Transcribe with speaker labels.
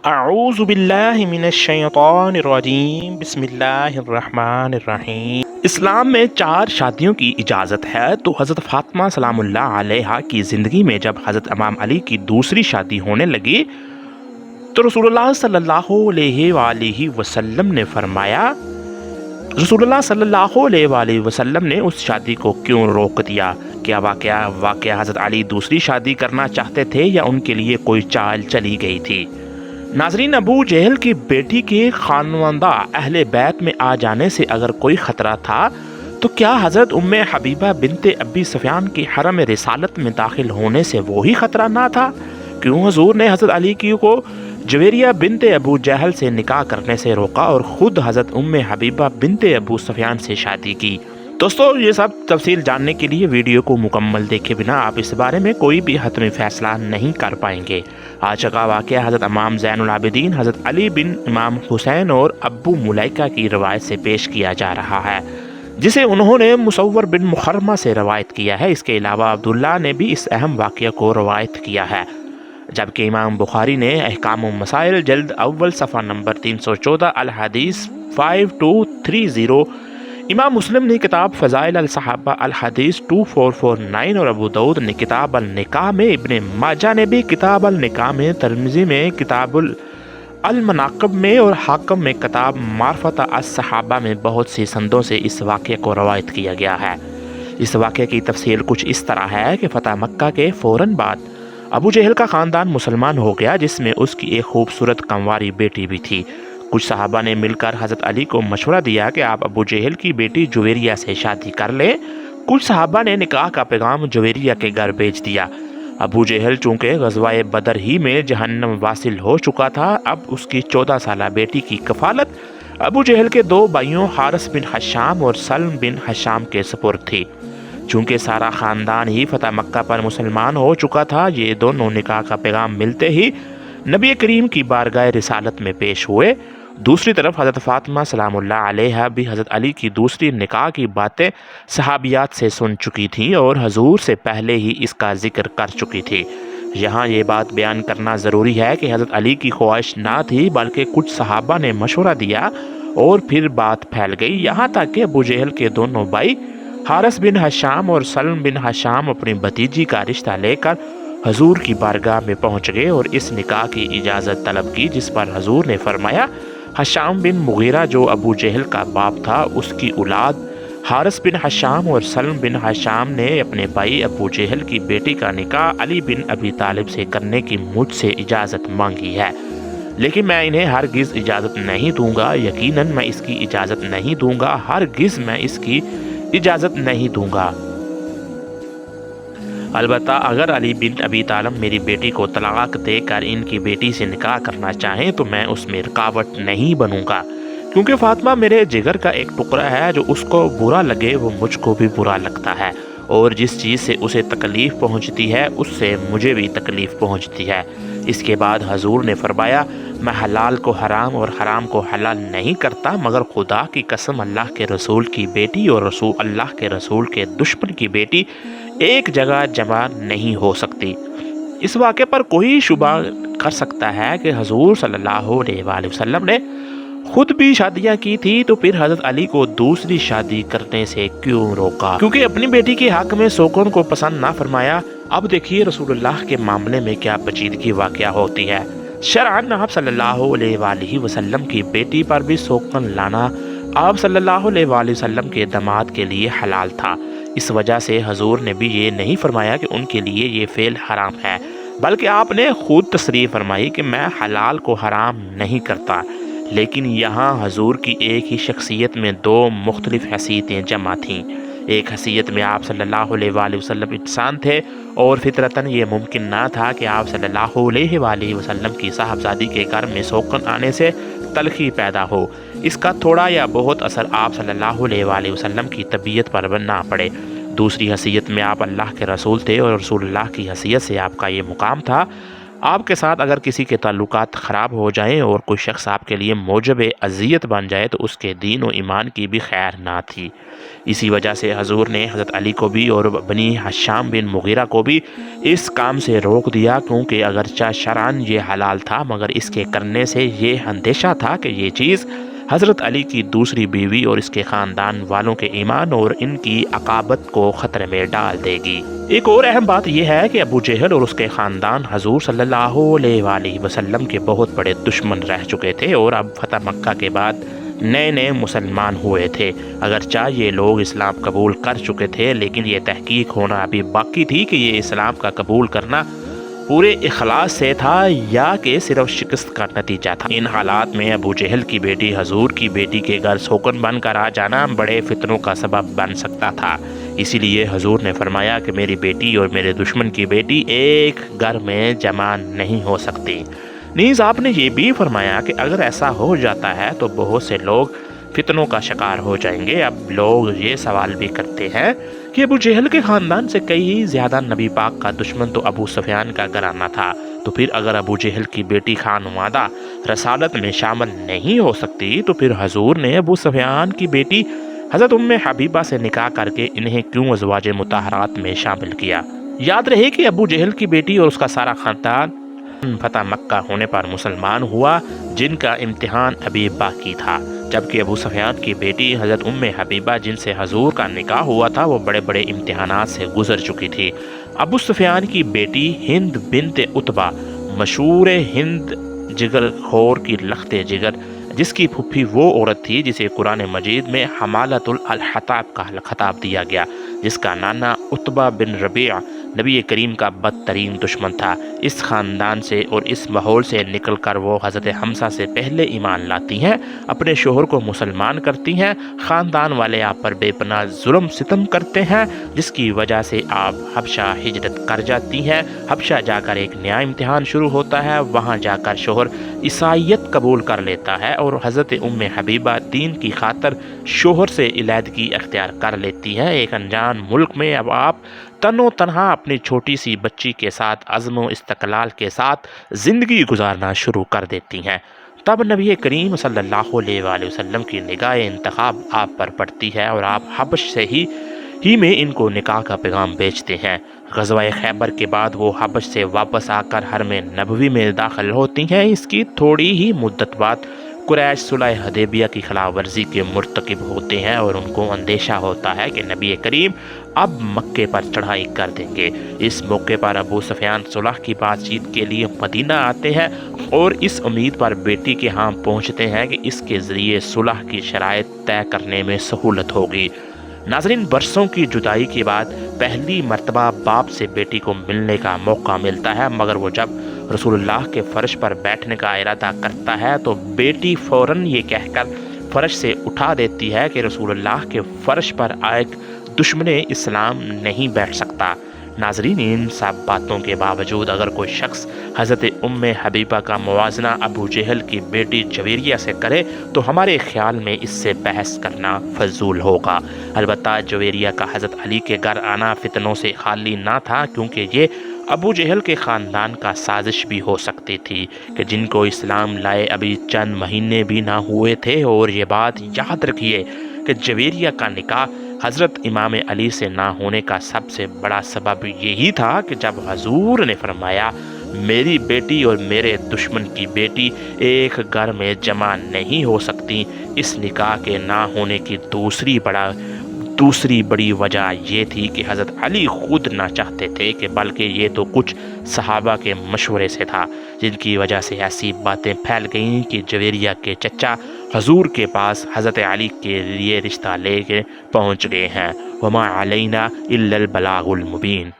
Speaker 1: اعوذ باللہ من الشیطان الرجیم بسم اللہ الرحمن الرحیم۔ اسلام میں 4 شادیوں کی اجازت ہے، تو حضرت فاطمہ سلام اللہ علیہا کی زندگی میں جب حضرت امام علی کی دوسری شادی ہونے لگی تو رسول اللہ صلی اللہ علیہ وآلہ وسلم نے فرمایا، رسول اللہ صلی اللہ علیہ وآلہ وسلم نے اس شادی کو کیوں روک دیا؟ کیا واقعہ حضرت علی دوسری شادی کرنا چاہتے تھے یا ان کے لیے کوئی چال چلی گئی تھی؟ ناظرین، ابو جہل کی بیٹی کے خانوادہ اہل بیت میں آ جانے سے اگر کوئی خطرہ تھا تو کیا حضرت ام حبیبہ بنت ابی سفیان کی حرم رسالت میں داخل ہونے سے وہی خطرہ نہ تھا؟ کیوں حضور نے حضرت علی کو جویریہ بنت ابو جہل سے نکاح کرنے سے روکا اور خود حضرت ام حبیبہ بنت ابو سفیان سے شادی کی؟ دوستو، یہ سب تفصیل جاننے کے لیے ویڈیو کو مکمل دیکھے بنا آپ اس بارے میں کوئی بھی حتمی فیصلہ نہیں کر پائیں گے۔ آج کا واقعہ حضرت امام زین العابدین حضرت علی بن امام حسین اور ابو ملیکہ کی روایت سے پیش کیا جا رہا ہے، جسے انہوں نے مصور بن مخرمہ سے روایت کیا ہے۔ اس کے علاوہ عبداللہ نے بھی اس اہم واقعہ کو روایت کیا ہے، جبکہ امام بخاری نے احکام و مسائل جلد اول صفحہ نمبر 314 الحدیث 5230، امام مسلم نے کتاب فضائل الصحابہ الحدیث 2449 اور ابو داؤد نے کتاب النکاح میں، ابن ماجہ نے بھی کتاب النکاح میں، ترمذی میں کتاب المناقب میں اور حاکم میں کتاب معرفت الصحابہ میں بہت سی سندوں سے اس واقعے کو روایت کیا گیا ہے۔ اس واقعے کی تفصیل کچھ اس طرح ہے کہ فتح مکہ کے فوراً بعد ابو جہل کا خاندان مسلمان ہو گیا، جس میں اس کی ایک خوبصورت کنواری بیٹی بھی تھی۔ کچھ صحابہ نے مل کر حضرت علی کو مشورہ دیا کہ آپ ابو جہل کی بیٹی جویریہ سے شادی کر لیں۔ کچھ صحابہ نے نکاح کا پیغام جویریہ کے گھر بھیج دیا۔ ابو جہل چونکہ غزوہ بدر ہی میں جہنم واصل ہو چکا تھا، اب اس کی 14 سالہ بیٹی کی کفالت ابو جہل کے 2 بھائیوں حارث بن حشام اور سلم بن حشام کے سپرد تھی۔ چونکہ سارا خاندان ہی فتح مکہ پر مسلمان ہو چکا تھا، یہ دونوں نکاح کا پیغام ملتے ہی نبی کریم کی بارگاہ رسالت میں پیش ہوئے۔ دوسری طرف حضرت فاطمہ سلام اللہ علیہا بھی حضرت علی کی دوسری نکاح کی باتیں صحابیات سے سن چکی تھیں اور حضور سے پہلے ہی اس کا ذکر کر چکی تھی۔ یہاں یہ بات بیان کرنا ضروری ہے کہ حضرت علی کی خواہش نہ تھی، بلکہ کچھ صحابہ نے مشورہ دیا اور پھر بات پھیل گئی، یہاں تک کہ ابو جہل کے دونوں بھائی حارث بن حشام اور سلم بن حشام اپنی بھتیجی کا رشتہ لے کر حضور کی بارگاہ میں پہنچ گئے اور اس نکاح کی اجازت طلب کی، جس پر حضور نے فرمایا، حشام بن مغیرہ جو ابو جہل کا باپ تھا، اس کی اولاد حارث بن حشام اور سلم بن حشام نے اپنے بھائی ابو جہل کی بیٹی کا نکاح علی بن ابی طالب سے کرنے کی مجھ سے اجازت مانگی ہے، لیکن میں انہیں ہرگز اجازت نہیں دوں گا، یقیناً میں اس کی اجازت نہیں دوں گا، ہرگز میں اس کی اجازت نہیں دوں گا۔ البتہ اگر علی بن ابی طالب میری بیٹی کو طلاق دے کر ان کی بیٹی سے نکاح کرنا چاہیں تو میں اس میں رکاوٹ نہیں بنوں گا، کیونکہ فاطمہ میرے جگر کا ایک ٹکڑا ہے، جو اس کو برا لگے وہ مجھ کو بھی برا لگتا ہے، اور جس چیز سے اسے تکلیف پہنچتی ہے اس سے مجھے بھی تکلیف پہنچتی ہے۔ اس کے بعد حضور نے فرمایا، میں حلال کو حرام اور حرام کو حلال نہیں کرتا، مگر خدا کی قسم اللہ کے رسول کی بیٹی اور اللہ کے رسول کے دشمن کی بیٹی ایک جگہ جمع نہیں ہو سکتی۔ اس واقعے پر کوئی شبہ کر سکتا ہے کہ حضور صلی اللہ علیہ وآلہ وسلم نے خود بھی شادیاں کی تھی، تو پھر حضرت علی کو دوسری شادی کرنے سے کیوں روکا؟ کیونکہ اپنی بیٹی کے حق میں سوگن کو پسند نہ فرمایا۔ اب دیکھیے رسول اللہ کے معاملے میں کیا پیچیدگی واقع ہوتی ہے۔ شرعاً آپ صلی اللہ علیہ وآلہ وسلم کی بیٹی پر بھی سوگن لانا آپ صلی اللہ علیہ وآلہ وسلم کے داماد کے لیے حلال تھا۔ اس وجہ سے حضور نے بھی یہ نہیں فرمایا کہ ان کے لیے یہ فعل حرام ہے، بلکہ آپ نے خود تصریح فرمائی کہ میں حلال کو حرام نہیں کرتا۔ لیکن یہاں حضور کی ایک ہی شخصیت میں 2 مختلف حیثیتیں جمع تھیں۔ ایک حیثیت میں آپ صلی اللہ علیہ وآلہ وسلم انسان تھے اور فطرتاً یہ ممکن نہ تھا کہ آپ صلی اللہ علیہ وآلہ وسلم کی صاحبزادی کے گھر میں سوگن آنے سے تلخی پیدا ہو، اس کا تھوڑا یا بہت اثر آپ صلی اللہ علیہ وآلہ وسلم کی طبیعت پر نہ پڑے۔ دوسری حیثیت میں آپ اللہ کے رسول تھے اور رسول اللہ کی حیثیت سے آپ کا یہ مقام تھا، آپ کے ساتھ اگر کسی کے تعلقات خراب ہو جائیں اور کوئی شخص آپ کے لیے موجب اذیت بن جائے تو اس کے دین و ایمان کی بھی خیر نہ تھی۔ اسی وجہ سے حضور نے حضرت علی کو بھی اور بنی ہشام بن مغیرہ کو بھی اس کام سے روک دیا، کیونکہ اگرچہ شرعاً یہ حلال تھا مگر اس کے کرنے سے یہ اندیشہ تھا کہ یہ چیز حضرت علی کی دوسری بیوی اور اس کے خاندان والوں کے ایمان اور ان کی عقابت کو خطرے میں ڈال دے گی۔ ایک اور اہم بات یہ ہے کہ ابو جہل اور اس کے خاندان حضور صلی اللہ علیہ وآلہ وسلم کے بہت بڑے دشمن رہ چکے تھے اور اب فتح مکہ کے بعد نئے نئے مسلمان ہوئے تھے۔ اگرچہ یہ لوگ اسلام قبول کر چکے تھے لیکن یہ تحقیق ہونا ابھی باقی تھی کہ یہ اسلام کا قبول کرنا پورے اخلاص سے تھا یا کہ صرف شکست کا نتیجہ تھا۔ ان حالات میں ابو جہل کی بیٹی حضور کی بیٹی کے گھر سوکن بن کر آ جانا بڑے فتنوں کا سبب بن سکتا تھا۔ اسی لیے حضور نے فرمایا کہ میری بیٹی اور میرے دشمن کی بیٹی ایک گھر میں جمع نہیں ہو سکتی۔ نیز آپ نے یہ بھی فرمایا کہ اگر ایسا ہو جاتا ہے تو بہت سے لوگ فتنوں کا شکار ہو جائیں گے۔ اب لوگ یہ سوال بھی کرتے ہیں کہ ابو جہل کے خاندان سے کئی زیادہ نبی پاک کا دشمن تو ابو سفیان کا گھرانہ تھا، تو پھر اگر ابو جہل کی بیٹی خانوادہ رسالت میں شامل نہیں ہو سکتی تو پھر حضور نے ابو سفیان کی بیٹی حضرت ام حبیبہ سے نکاح کر کے انہیں کیوں ازواج مطہرات میں شامل کیا؟ یاد رہے کہ ابو جہل کی بیٹی اور اس کا سارا خاندان فتح مکہ ہونے پر مسلمان ہوا، جن کا امتحان ابھی باقی تھا، جبکہ ابو سفیان کی بیٹی حضرت ام حبیبہ جن سے حضور کا نکاح ہوا تھا وہ بڑے بڑے امتحانات سے گزر چکی تھی۔ ابو سفیان کی بیٹی ہند بنت عتبہ مشہور ہند جگر خور کی لخت جگر، جس کی پھپھی وہ عورت تھی جسے قرآن مجید میں حمالۃ الحطب کا خطاب دیا گیا، جس کا نانا عتبہ بن ربیع نبی کریم کا بدترین دشمن تھا۔ اس خاندان سے اور اس ماحول سے نکل کر وہ حضرت حمزہ سے پہلے ایمان لاتی ہیں، اپنے شوہر کو مسلمان کرتی ہیں، خاندان والے آپ پر بے پناہ ظلم ستم کرتے ہیں، جس کی وجہ سے آپ حبشہ ہجرت کر جاتی ہیں۔ حبشہ جا کر ایک نیا امتحان شروع ہوتا ہے، وہاں جا کر شوہر عیسائیت قبول کر لیتا ہے اور حضرت ام حبیبہ دین کی خاطر شوہر سے علیحدگی اختیار کر لیتی ہیں۔ ایک انجان ملک میں اب آپ تن و تنہا اپنی چھوٹی سی بچی کے ساتھ عزم و استقلال کے ساتھ زندگی گزارنا شروع کر دیتی ہیں۔ تب نبی کریم صلی اللہ علیہ وآلہ وسلم کی نگاہ انتخاب آپ پر پڑتی ہے اور آپ حبش سے ہی میں ان کو نکاح کا پیغام بیچتے ہیں۔ غزوہ خیبر کے بعد وہ حبش سے واپس آ کر حرم نبوی میں داخل ہوتی ہیں۔ اس کی تھوڑی ہی مدت بعد قریش صلح حدیبیہ کی خلاف ورزی کے مرتکب ہوتے ہیں اور ان کو اندیشہ ہوتا ہے کہ نبی کریم اب مکے پر چڑھائی کر دیں گے۔ اس موقع پر ابو سفیان صلح کی بات چیت کے لیے مدینہ آتے ہیں اور اس امید پر بیٹی کے ہاں پہنچتے ہیں کہ اس کے ذریعے صلح کی شرائط طے کرنے میں سہولت ہوگی۔ ناظرین، برسوں کی جدائی کے بعد پہلی مرتبہ باپ سے بیٹی کو ملنے کا موقع ملتا ہے، مگر وہ جب رسول اللہ کے فرش پر بیٹھنے کا ارادہ کرتا ہے تو بیٹی فوراً یہ کہہ کر فرش سے اٹھا دیتی ہے کہ رسول اللہ کے فرش پر ایک دشمن اسلام نہیں بیٹھ سکتا۔ ناظرین، ان سب باتوں کے باوجود اگر کوئی شخص حضرت ام حبیبہ کا موازنہ ابو جہل کی بیٹی جویریہ سے کرے تو ہمارے خیال میں اس سے بحث کرنا فضول ہوگا۔ البتہ جویریہ کا حضرت علی کے گھر آنا فتنوں سے خالی نہ تھا، کیونکہ یہ ابو جہل کے خاندان کا سازش بھی ہو سکتی تھی کہ جن کو اسلام لائے ابھی چند مہینے بھی نہ ہوئے تھے۔ اور یہ بات یاد رکھیے کہ جویریہ کا نکاح حضرت امام علی سے نہ ہونے کا سب سے بڑا سبب یہی تھا کہ جب حضور نے فرمایا میری بیٹی اور میرے دشمن کی بیٹی ایک گھر میں جمع نہیں ہو سکتی، اس نکاح کے نہ ہونے کی دوسری بڑی وجہ یہ تھی کہ حضرت علی خود نہ چاہتے تھے کہ بلکہ یہ تو کچھ صحابہ کے مشورے سے تھا، جن کی وجہ سے ایسی باتیں پھیل گئیں کہ جویریہ کے چچا حضور کے پاس حضرت علی کے لیے رشتہ لے کے پہنچ گئے ہیں۔ وما علینا الا البلاغ المبین۔